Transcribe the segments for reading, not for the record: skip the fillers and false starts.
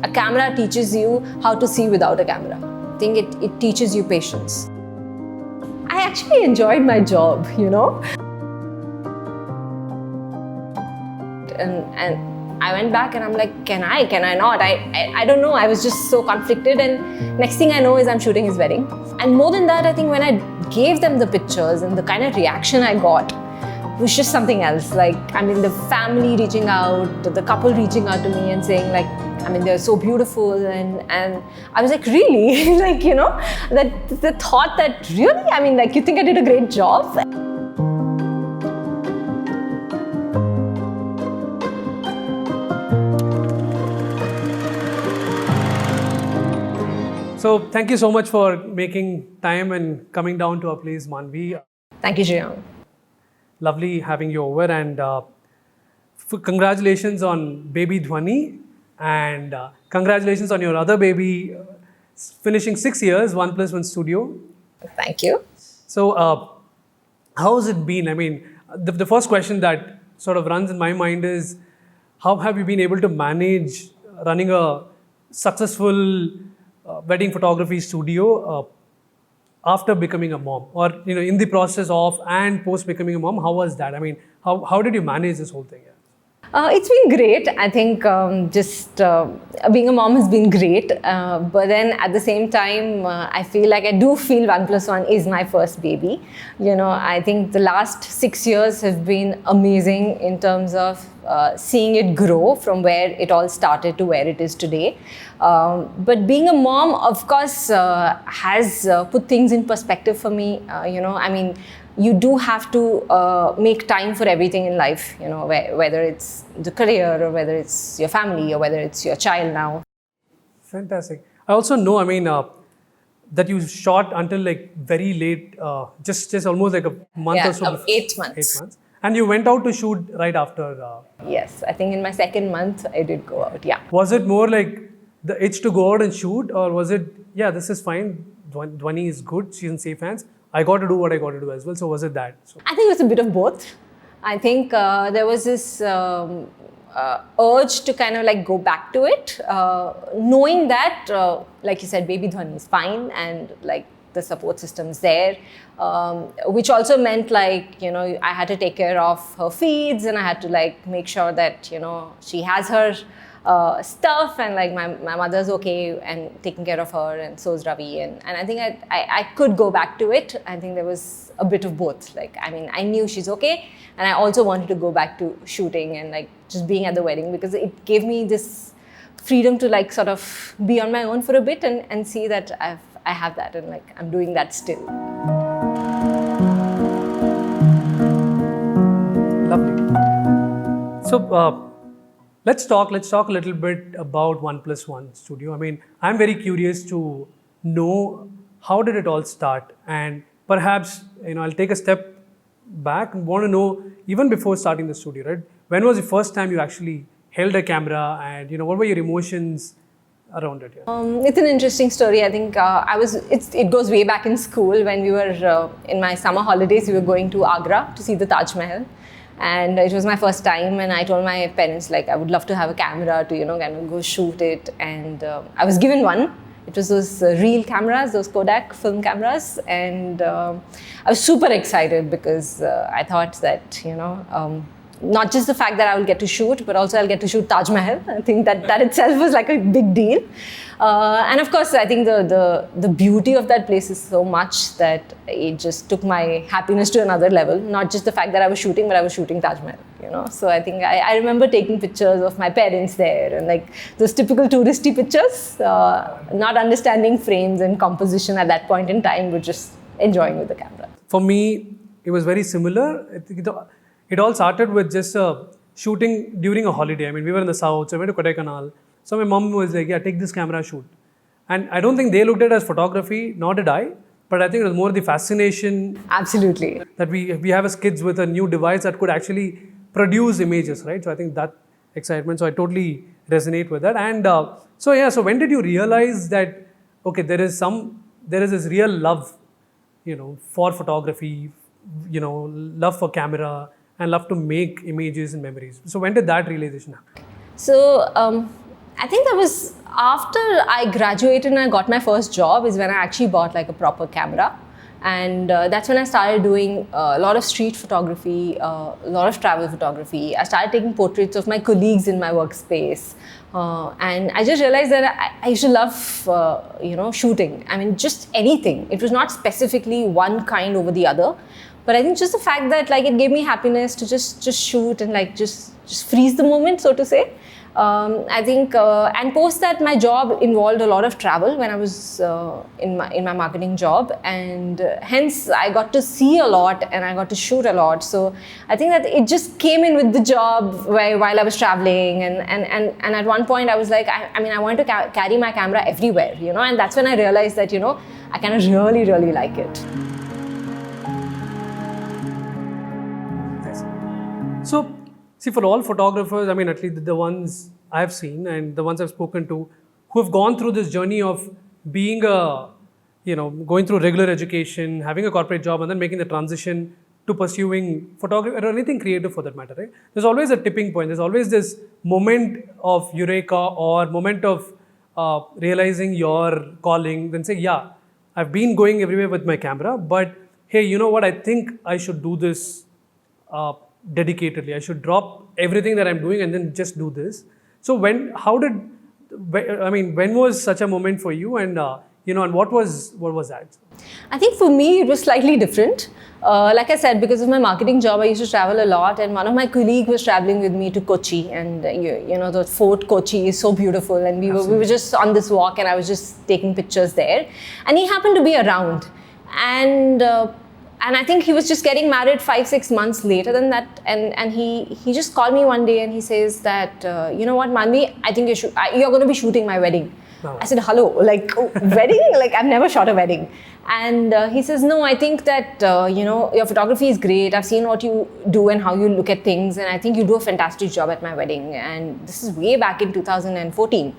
A camera teaches you how to see without a camera. I think it teaches you patience. I actually enjoyed my job, And I went back and I'm like, can I not? I don't know. I was just so conflicted, and next thing I know is I'm shooting his wedding. And more than that, I think when I gave them the pictures and the kind of reaction I got was just something else. Like, the family reaching out, the couple reaching out to me and saying like, they're so beautiful, and I was like, really? That the thought that really, you think I did a great job? So thank you so much for making time and coming down to our place, Manvi. Thank you, Jiyang. Lovely having you over, and congratulations on baby Dhwani, and congratulations on your other baby finishing 6 years, 1+1 Studio. Thank you. So how has it been? The first question that sort of runs in my mind is, how have you been able to manage running a successful wedding photography studio after becoming a mom, or in the process of and post becoming a mom? How was that? How did you manage this whole thing? It's been great. I think being a mom has been great. But then at the same time, I feel like I do feel 1+1 is my first baby. I think the last 6 years have been amazing in terms of seeing it grow from where it all started to where it is today. But being a mom, of course, has put things in perspective for me. You do have to make time for everything in life, whether it's the career or whether it's your family or whether it's your child now. Fantastic. I also know, that you shot until like very late, just almost like a month or so. 8 months. 8 months. And you went out to shoot right after. Yes, I think in my second month, I did go out, yeah. Was it more like the itch to go out and shoot, or was it, yeah, this is fine, Dhwani is good, she's in safe hands, I got to do what I got to do as well? So was it that? I think it was a bit of both. I think there was this urge to kind of like go back to it, knowing that, like you said, baby Dhwani is fine, and like the support system's there, which also meant like, I had to take care of her feeds, and I had to like make sure that, she has her stuff, and like my mother's okay and taking care of her, and so is Ravi, and I think I could go back to it. I think there was a bit of both. Like, I knew she's okay, and I also wanted to go back to shooting and like just being at the wedding, because it gave me this freedom to like sort of be on my own for a bit and see that I have that, and like I'm doing that still. Lovely. So let's talk a little bit about 1+1 Studio. I'm very curious to know, how did it all start? And perhaps, I'll take a step back and want to know, even before starting the studio, right? When was the first time you actually held a camera, and what were your emotions around it? Yeah? It's an interesting story. I think it goes way back in school when we were in my summer holidays. We were going to Agra to see the Taj Mahal. And it was my first time, and I told my parents like I would love to have a camera to kind of go shoot it, and I was given one. It was those reel cameras, those Kodak film cameras, and I was super excited because I thought that not just the fact that I will get to shoot, but also I'll get to shoot Taj Mahal. I think that itself was like a big deal. And of course, I think the beauty of that place is so much that it just took my happiness to another level. Not just the fact that I was shooting, but I was shooting Taj Mahal, So I think I remember taking pictures of my parents there, and like those typical touristy pictures, not understanding frames and composition at that point in time, but just enjoying with the camera. For me, it was very similar. It all started with just shooting during a holiday. We were in the south, so I went to Kodaikanal. So my mom was like, yeah, take this camera, shoot. And I don't think they looked at it as photography, nor did I. But I think it was more the fascination. Absolutely. That we have as kids with a new device that could actually produce images, right? So I think that excitement. So I totally resonate with that. And so when did you realize that, okay, there is this real love, for photography, love for camera, and love to make images and memories. So when did that realization happen? So I think that was after I graduated and I got my first job is when I actually bought like a proper camera. And that's when I started doing a lot of street photography, a lot of travel photography. I started taking portraits of my colleagues in my workspace. And I just realized that I used to love, shooting. I mean, just anything. It was not specifically one kind over the other. But I think just the fact that like it gave me happiness to just shoot and like just freeze the moment, so to say. I think, and post that, my job involved a lot of travel when I was in my marketing job, and hence I got to see a lot and I got to shoot a lot. So I think that it just came in with the job while I was traveling, and at one point I was like, I wanted to carry my camera everywhere, and that's when I realized that I kind of really like it. So, see, for all photographers, I mean, at least the ones I've seen and the ones I've spoken to, who have gone through this journey of being going through regular education, having a corporate job, and then making the transition to pursuing photography or anything creative for that matter, right? There's always a tipping point. There's always this moment of eureka or moment of realizing your calling, then say, yeah, I've been going everywhere with my camera, but hey, you know what? I think I should do this dedicatedly. I should drop everything that I'm doing and then just do this. So when was such a moment for you, and and what was that? I think for me it was slightly different. Like I said, because of my marketing job, I used to travel a lot, and one of my colleagues was traveling with me to Kochi, and the Fort Kochi is so beautiful, and we were just on this walk, and I was just taking pictures there, and he happened to be around, and I think he was just getting married 5-6 months later than that. And he just called me one day and he says that, you know what, Manvi, I think you're going to be shooting my wedding. Wow. I said, hello, like, wedding? Like, I've never shot a wedding. And he says, no, I think that, your photography is great. I've seen what you do and how you look at things. And I think you do a fantastic job at my wedding. And this is way back in 2014.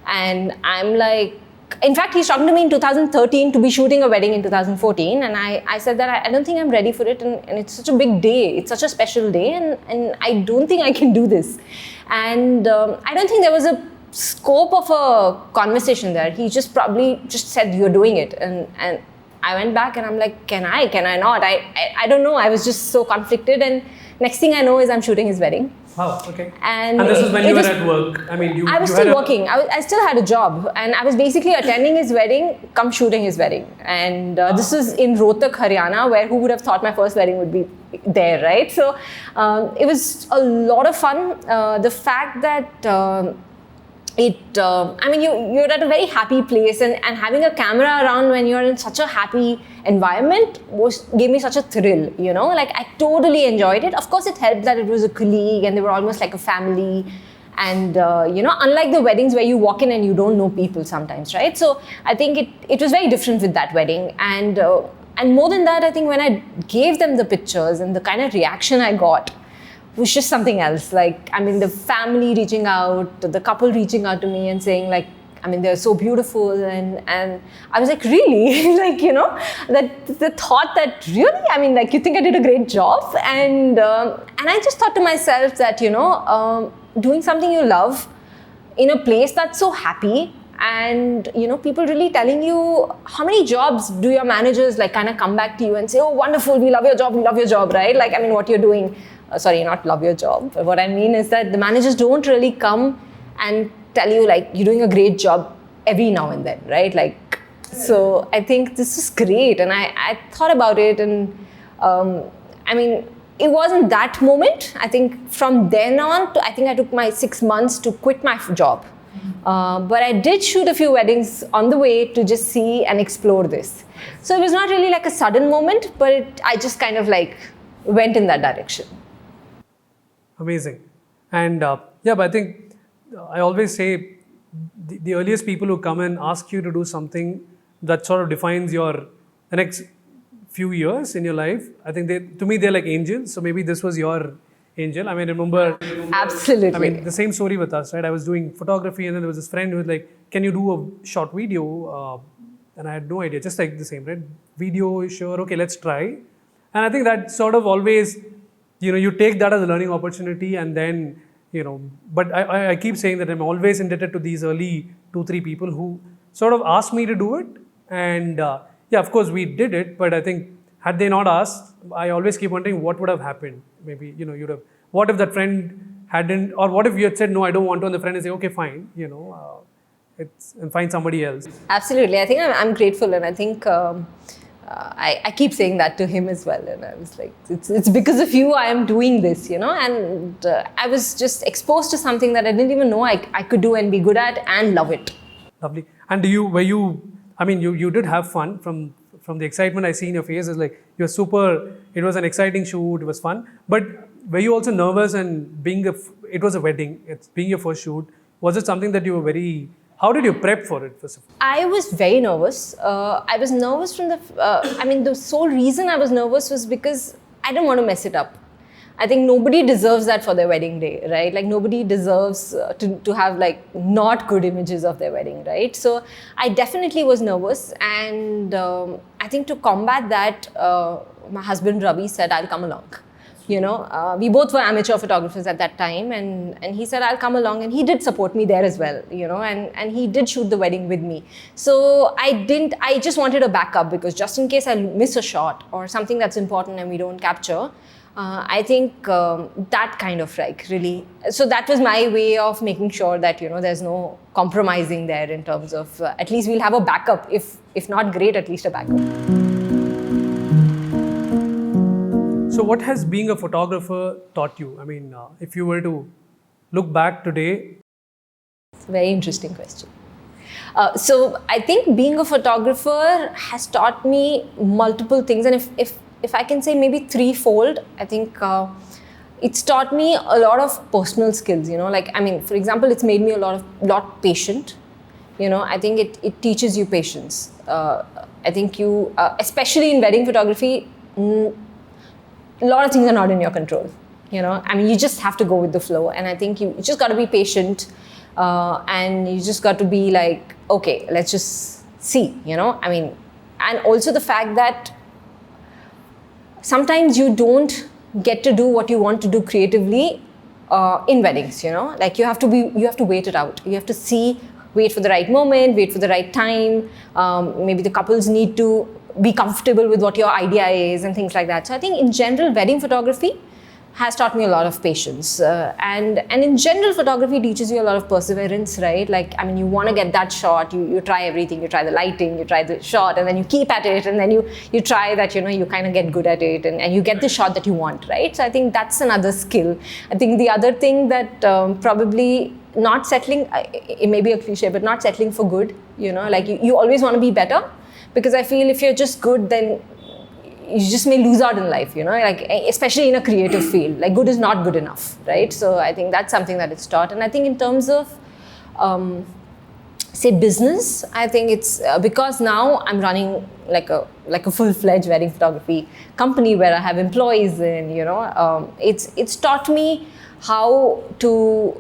And I'm like, in fact, he's talking to me in 2013 to be shooting a wedding in 2014, and I said that I don't think I'm ready for it, and it's such a big day, it's such a special day, and I don't think I can do this. And I don't think there was a scope of a conversation there. He just probably just said, you're doing it, and I went back and I'm like, can I not? I don't know. I was just so conflicted, and next thing I know is I'm shooting his wedding. Wow, okay. And this is when you were at work. I mean, I was still working. I still had a job, and I was basically attending his wedding, come shooting his wedding. And this was in Rohtak, Haryana, where who would have thought my first wedding would be there, right? So it was a lot of fun. The fact that you're at a very happy place, and having a camera around when you're in such a happy environment gave me such a thrill, like I totally enjoyed it. Of course, it helped that it was a colleague and they were almost like a family. And, unlike the weddings where you walk in and you don't know people sometimes, right? So I think it was very different with that wedding. And more than that, I think when I gave them the pictures and the kind of reaction I got, was just something else. Like, the family reaching out, the couple reaching out to me and saying like, they're so beautiful, and I was like, really? like, that the thought that really, you think I did a great job, and I just thought to myself that, doing something you love in a place that's so happy, and people really telling you, how many jobs do your managers like kind of come back to you and say, oh, wonderful, we love your job, right? Like, what you're doing. Sorry, not love your job. But what I mean is that the managers don't really come and tell you like you're doing a great job every now and then, right? Like, so I think this is great, and I thought about it, and it wasn't that moment. I think from then on, I think I took my 6 months to quit my job. But I did shoot a few weddings on the way to just see and explore this. So it was not really like a sudden moment, but I just kind of like went in that direction. Amazing. And but I think I always say the earliest people who come and ask you to do something that sort of defines the next few years in your life, I think to me they're like angels. So maybe this was your angel. Remember. Absolutely. The same story with us, right? I was doing photography, and then there was this friend who was like, can you do a short video? And I had no idea, just like the same, right? Video, sure, okay, let's try. And I think that sort of always, you take that as a learning opportunity, and then, But I keep saying that I'm always indebted to these early 2-3 people who sort of asked me to do it. And yeah, of course we did it, but I think had they not asked, I always keep wondering what would have happened. Maybe, you'd have, what if that friend hadn't, or what if you had said, no, I don't want to, and the friend is say, okay, fine, and find somebody else. Absolutely. I think I'm grateful, and I think I keep saying that to him as well. And I was like, it's because of you I am doing this, and I was just exposed to something that I didn't even know I could do and be good at and love it. Lovely. And you did have fun from the excitement I see in your face. It's like you're super, it was an exciting shoot, it was fun. But were you also nervous, and it was a wedding, it's being your first shoot, was it something that you were how did you prep for it first of all? I was very nervous. I was nervous from the sole reason I was nervous was because I didn't want to mess it up. I think nobody deserves that for their wedding day, right? Like nobody deserves to have like not good images of their wedding, right? So I definitely was nervous, and I think to combat that, my husband Ravi said, I'll come along. We both were amateur photographers at that time, and he said, I'll come along, and he did support me there as well, and he did shoot the wedding with me. So I just wanted a backup, because just in case I miss a shot or something that's important and we don't capture, I think that kind of really, so that was my way of making sure that, there's no compromising there in terms of, at least we'll have a backup, if not great, at least a backup. So what has being a photographer taught you? I mean, if you were to look back today. It's a very interesting question. So I think being a photographer has taught me multiple things, and if I can say maybe threefold, I think it's taught me a lot of personal skills, for example, it's made me a lot patient. I think it teaches you patience. I think you, especially in wedding photography, a lot of things are not in your control. You just have to go with the flow, and I think you just got to be patient, and you just got to be like, okay, let's just see, and also the fact that sometimes you don't get to do what you want to do creatively in weddings. Like you have to wait it out. You have to wait for the right moment, wait for the right time. Maybe the couples need to be comfortable with what your idea is and things like that. So I think in general, wedding photography has taught me a lot of patience. And in general, photography teaches you a lot of perseverance, right? You want to get that shot, you try everything, you try the lighting, you try the shot, and then you keep at it, and then you try that, you kind of get good at it, and you get the shot that you want, right? So I think that's another skill. I think the other thing that probably not settling, it may be a cliche, but not settling for good, you always want to be better. Because I feel if you're just good, then you just may lose out in life, especially in a creative field. Like good is not good enough, right? So I think that's something that it's taught. And I think in terms of, say, business, I think it's because now I'm running like a full-fledged wedding photography company where I have employees in, it's taught me how to,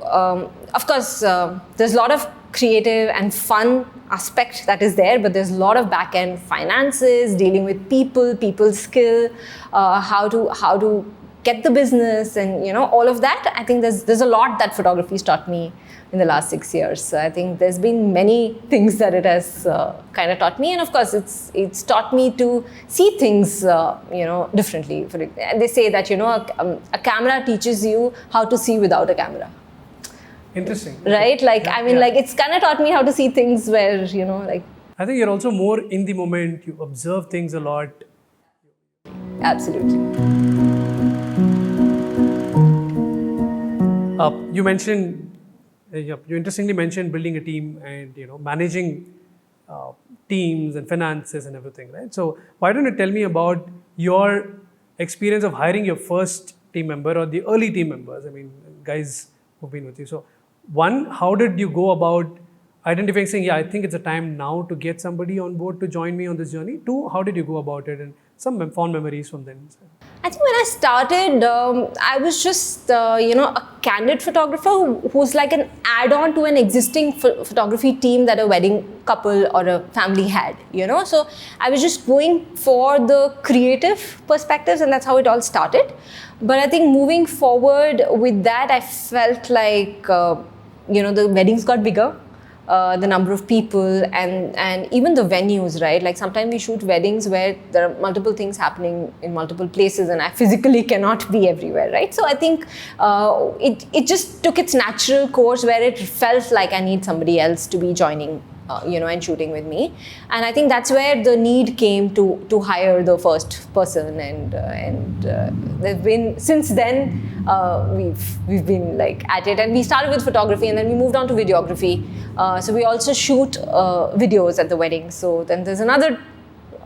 of course, there's a lot of creative and fun aspect that is there, but there's a lot of back-end finances, dealing with people's skill, how to get the business, and all of that. I think there's a lot that photography's taught me in the last 6 years. So I think there's been many things that it has kind of taught me, and of course it's taught me to see things differently. They say that a camera teaches you how to see without a camera. Interesting. Right? It's kind of taught me how to see things where, I think you're also more in the moment. You observe things a lot. Absolutely. You interestingly mentioned building a team and, managing teams and finances and everything, right? So why don't you tell me about your experience of hiring your first team member or the early team members? Guys who've been with you. So one, how did you go about identifying, saying, yeah, I think it's a time now to get somebody on board to join me on this journey? Two, how did you go about it? And fond memories from then. I think when I started, I was just, a candid photographer who's like an add-on to an existing photography team that a wedding couple or a family had, So I was just going for the creative perspectives, and that's how it all started. But I think moving forward with that, I felt like, the weddings got bigger. The number of people and even the venues, right? Like sometimes we shoot weddings where there are multiple things happening in multiple places and I physically cannot be everywhere, right? So I think it just took its natural course where it felt like I need somebody else to be joining and shooting with me. And I think that's where the need came to hire the first person, and they've been since then. We've been like at it, and we started with photography, and then we moved on to videography. So we also shoot videos at the wedding. So then there's another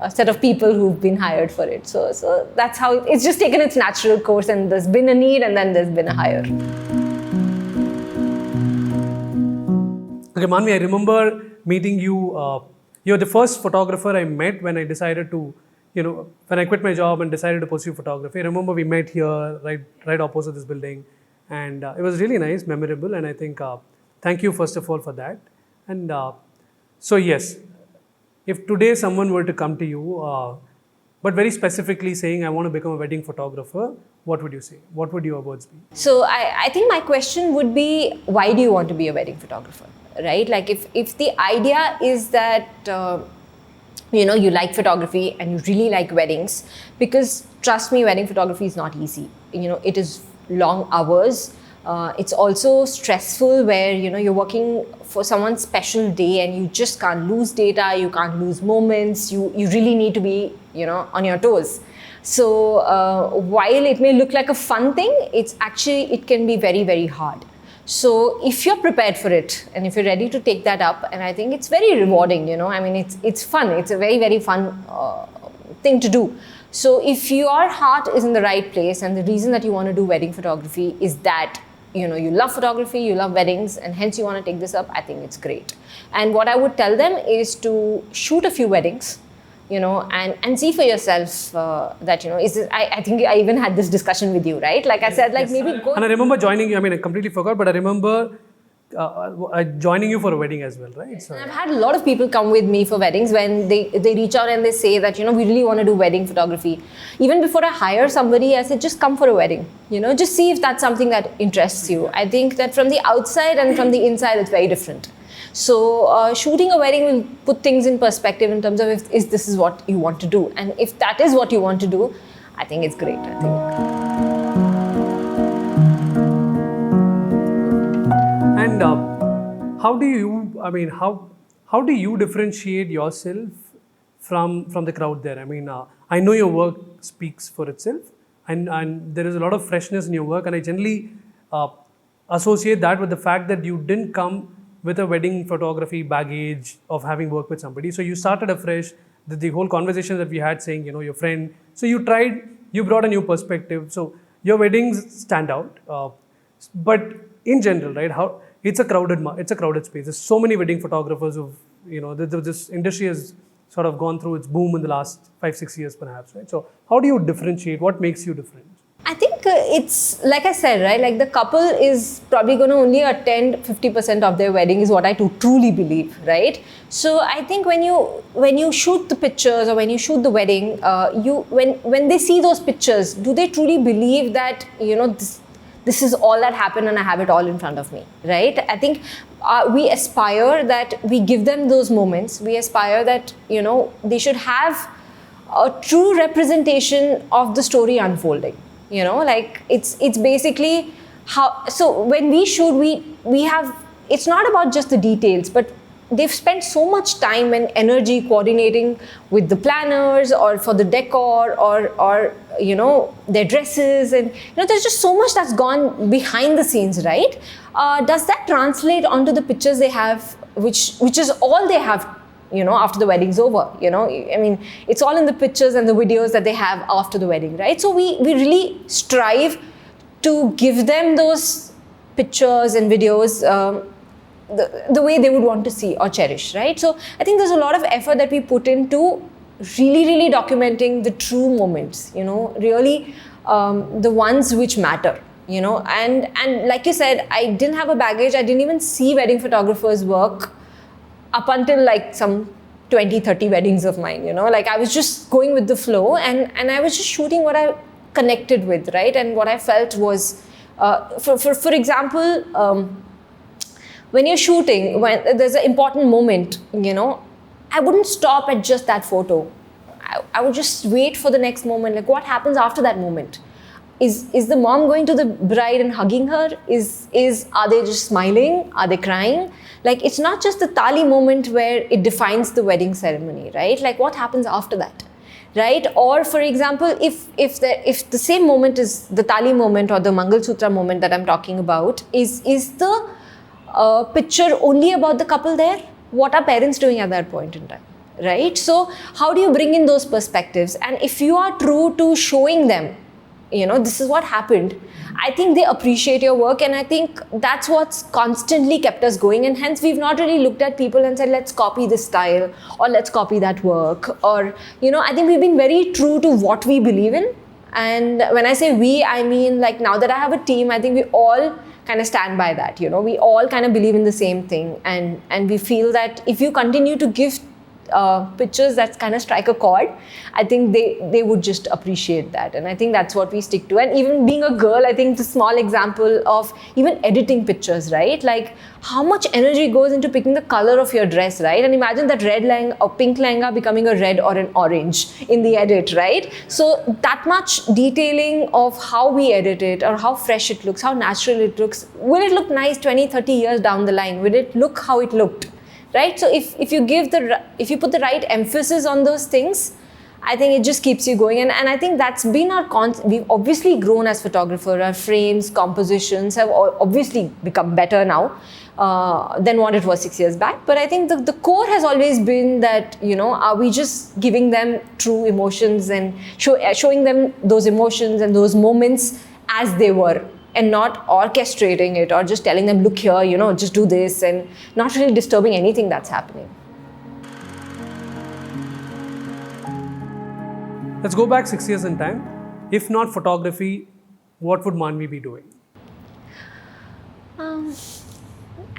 set of people who've been hired for it. So that's how it's just taken its natural course, and there's been a need, and then there's been a hire. Okay, Manvi, I remember meeting you. You're the first photographer I met when I decided to, when I quit my job and decided to pursue photography. I remember we met here, right opposite this building, and it was really nice, memorable, and I think thank you first of all for that. And so yes, if today someone were to come to you, but very specifically saying, I want to become a wedding photographer, what would you say? What would your words be? So I think my question would be, why do you want to be a wedding photographer? Right? Like if the idea is that, you like photography and you really like weddings, because trust me, wedding photography is not easy. It is long hours. It's also stressful where, you're working for someone's special day and you just can't lose data, you can't lose moments, you really need to be, on your toes. So while it may look like a fun thing, it can be very, very hard. So if you're prepared for it and if you're ready to take that up, and I think it's very rewarding, it's fun. It's a very, very fun thing to do. So if your heart is in the right place and the reason that you want to do wedding photography is that, you love photography, you love weddings, and hence you want to take this up, I think it's great. And what I would tell them is to shoot a few weddings, and see for yourself that, is this, I think I even had this discussion with you, right? Like I said, like maybe go. And I remember joining you, I completely forgot, but I remember joining you for a wedding as well, right? So, and I've had a lot of people come with me for weddings when they reach out and they say that, we really want to do wedding photography. Even before I hire somebody, I said, just come for a wedding, just see if that's something that interests you. I think that from the outside and from the inside, it's very different. So shooting a wedding will put things in perspective in terms of if this is what you want to do. And if that is what you want to do, I think it's great, I think. And how do you differentiate yourself from the crowd there? I know your work speaks for itself, and there is a lot of freshness in your work, and I generally associate that with the fact that you didn't come with a wedding photography baggage of having worked with somebody. So you started afresh, the whole conversation that we had saying, your friend. So you brought a new perspective. So your weddings stand out. But in general, right, it's a crowded space. There's so many wedding photographers this industry has sort of gone through its boom in the last 5-6 years perhaps, right? So how do you differentiate? What makes you different? I think it's like I said, right? Like the couple is probably going to only attend 50% of their wedding is what I truly believe, right? So I think when you shoot the pictures or when you shoot the wedding, when they see those pictures, do they truly believe that this is all that happened and I have it all in front of me, right? I think we aspire that we give them those moments. We aspire that they should have a true representation of the story unfolding. Like it's basically how. So when we shoot, we have. It's not about just the details, but they've spent so much time and energy coordinating with the planners or for the decor or their dresses, and there's just so much that's gone behind the scenes, right? Does that translate onto the pictures they have, which is all they have? After the wedding's over, it's all in the pictures and the videos that they have after the wedding, right? So we really strive to give them those pictures and videos the way they would want to see or cherish, right? So I think there's a lot of effort that we put into really documenting the true moments, really the ones which matter, and like you said, I didn't have a baggage. I didn't even see wedding photographers work up until like some 20-30 weddings of mine, like I was just going with the flow, and I was just shooting what I connected with, right? And what I felt was, for example, when you're shooting, when there's an important moment, I wouldn't stop at just that photo. I would just wait for the next moment. Like, what happens after that moment? Is the mom going to the bride and hugging her? Are they just smiling? Are they crying? Like, it's not just the tali moment where it defines the wedding ceremony, right? Like, what happens after that, right? Or for example, if the same moment is the tali moment or the Mangal Sutra moment that I'm talking about, is the picture only about the couple there? What are parents doing at that point in time, right? So how do you bring in those perspectives? And if you are true to showing them, this is what happened, I think they appreciate your work. And I think that's what's constantly kept us going. And hence we've not really looked at people and said, let's copy this style or let's copy that work. Or, I think we've been very true to what we believe in. And when I say we, I mean, like, now that I have a team, I think we all kind of stand by that. We all kind of believe in the same thing. And we feel that if you continue to give pictures that kind of strike a chord, I think they would just appreciate that. And I think that's what we stick to. And even being a girl, I think the small example of even editing pictures, right? Like, how much energy goes into picking the color of your dress, right? And imagine that red lehenga or pink lehenga becoming a red or an orange in the edit, right? So that much detailing of how we edit it, or how fresh it looks, how natural it looks. Will it look nice 20-30 years down the line? Will it look how it looked? Right? So if you put the right emphasis on those things, I think it just keeps you going. And I think that's been we've obviously grown as photographers. Our frames, compositions have obviously become better now than what it was 6 years back. But I think the core has always been that, are we just giving them true emotions and showing them those emotions and those moments as they were, and not orchestrating it or just telling them, look here, just do this, and not really disturbing anything that's happening. Let's go back 6 years in time. If not photography, what would Manvi be doing?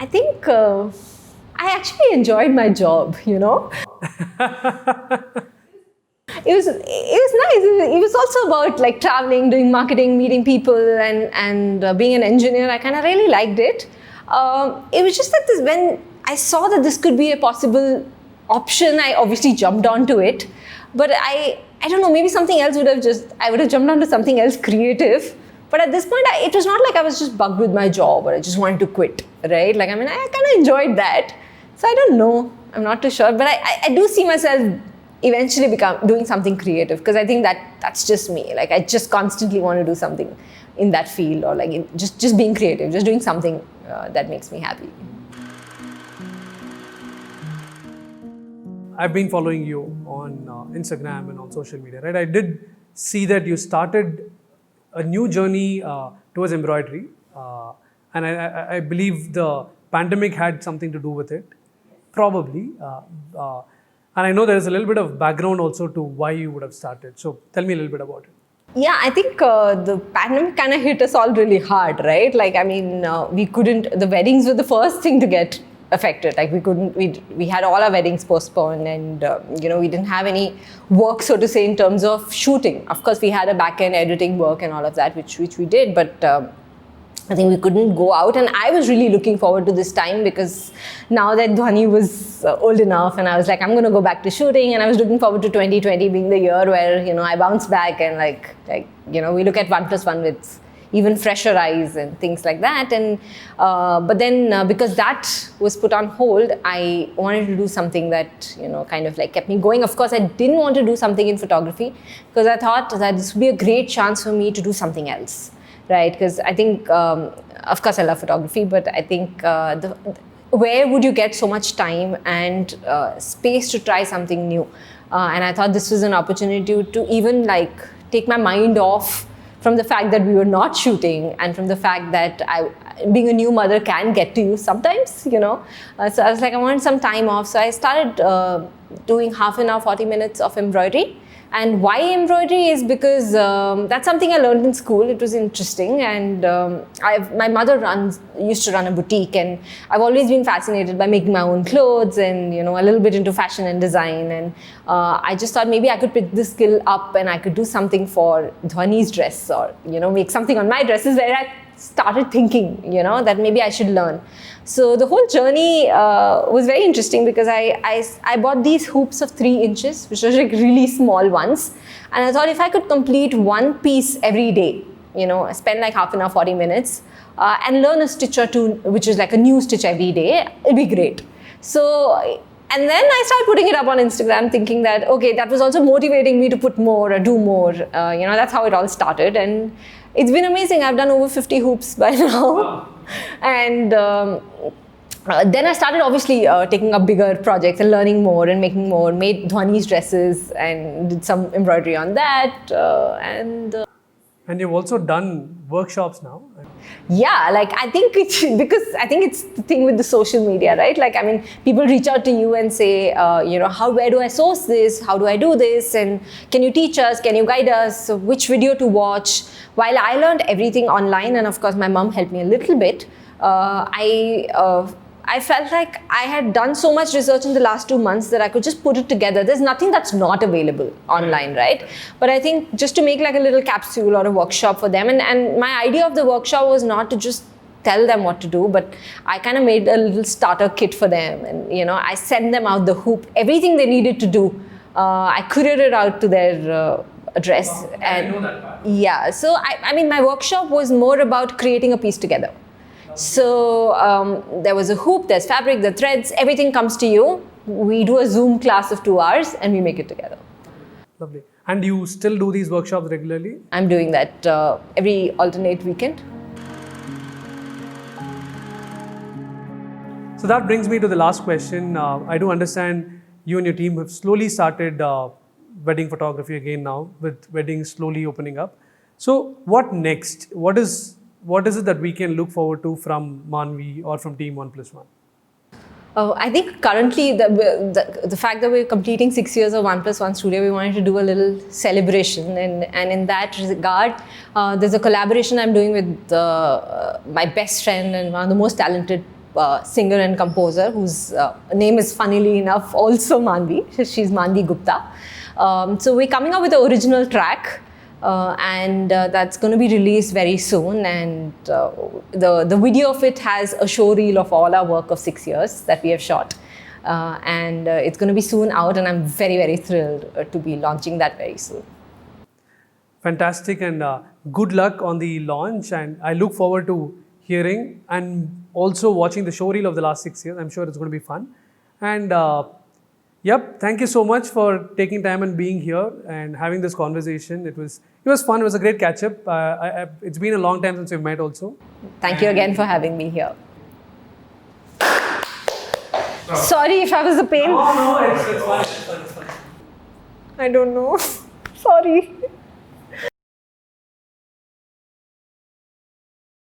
I think I actually enjoyed my job, It was nice. It was also about like traveling, doing marketing, meeting people, and being an engineer. I kind of really liked it. It was just that when I saw that this could be a possible option, I obviously jumped onto it. But I don't know, maybe something else I would have jumped onto something else creative. But at this point, it was not like I was just bugged with my job or I just wanted to quit, right? Like, I kind of enjoyed that. So I don't know. I'm not too sure. But I do see myself eventually doing something creative, because I think that's just me. Like, I just constantly want to do something in that field, or like just being creative, just doing something that makes me happy. I've been following you on Instagram and on social media, right? I did see that you started a new journey towards embroidery, and I believe the pandemic had something to do with it, probably. And I know there is a little bit of background also to why you would have started. So tell me a little bit about it. Yeah, I think the pandemic kind of hit us all really hard, right? Like, the weddings were the first thing to get affected. Like, we had all our weddings postponed, and, we didn't have any work, so to say, in terms of shooting. Of course, we had a back-end editing work and all of that, which we did, but I think we couldn't go out. And I was really looking forward to this time, because now that Dhwani was old enough, and I was like, I'm going to go back to shooting. And I was looking forward to 2020 being the year where, I bounce back and we look at 1+1 with even fresher eyes and things like that. And but then because that was put on hold, I wanted to do something that, kind of like kept me going. Of course, I didn't want to do something in photography, because I thought that this would be a great chance for me to do something else. Right, because I think, of course, I love photography, but I think where would you get so much time and space to try something new? And I thought this was an opportunity to even like take my mind off from the fact that we were not shooting, and from the fact that being a new mother can get to you sometimes, you know. So I was like, I wanted some time off. So I started doing half an hour, 40 minutes of embroidery. And why embroidery is because that's something I learned in school. It was interesting, and my mother used to run a boutique, and I've always been fascinated by making my own clothes, and you know, a little bit into fashion and design. And I just thought maybe I could pick this skill up and I could do something for Dhwani's dress, or you know, make something on my dresses, where I started thinking, you know, that maybe I should learn. So the whole journey was very interesting, because I bought these hoops of 3 inches, which are like really small ones. And I thought if I could complete one piece every day, you know, spend like half an hour, 40 minutes, and learn a stitch or two, which is like a new stitch every day, it'd be great. So, and then I started putting it up on Instagram, thinking that, okay, that was also motivating me to put more or do more. You know, that's how it all started. And it's been amazing. I've done over 50 hoops by now. Wow. And then I started obviously taking up bigger projects and learning more and making more, made Dhwani's dresses and did some embroidery on that. And you've also done workshops now. Yeah, like I think it's because I think it's the thing with the social media, right? Like, I mean, people reach out to you and say, you know, where do I source this? How do I do this? And can you teach us? Can you guide us? Which video to watch? While I learned everything online, and of course my mom helped me a little bit, I felt like I had done so much research in the last 2 months that I could just put it together. There's nothing that's not available online, right? But I think just to make like a little capsule or a workshop for them, and my idea of the workshop was not to just tell them what to do, but I kind of made a little starter kit for them, and you know, I sent them out the hoop, everything they needed to do. I couriered it out to their address. Wow. And I know that part. yeah, so I mean, my workshop was more about creating a piece together. So there was a hoop, there's fabric, the threads, everything comes to you. We do a Zoom class of 2 hours and we make it together. Lovely. And you still do these workshops regularly? I'm doing that every alternate weekend. So that brings me to the last question. I do understand you and your team have slowly started wedding photography again now, with weddings slowly opening up. So what next? What is it that we can look forward to from Manvi or from Team 1+1? I think currently the fact that we're completing 6 years of 1+1 Studio, we wanted to do a little celebration, and in that regard, there's a collaboration I'm doing with my best friend and one of the most talented singer and composer, whose name is funnily enough also Manvi. She's Manvi Gupta. So we're coming up with the original track. And that's going to be released very soon, and the video of it has a show reel of all our work of 6 years that we have shot, and it's going to be soon out, and I'm very, very thrilled to be launching that very soon. Fantastic, and good luck on the launch, and I look forward to hearing and also watching the show reel of the last 6 years. I'm sure it's going to be fun. And yep, thank you so much for taking time and being here and having this conversation. It was fun. It was a great catch up. It's been a long time since we've met also. Thank you again for having me here. Sorry if I was a pain. No, it's fine. I don't know. Sorry.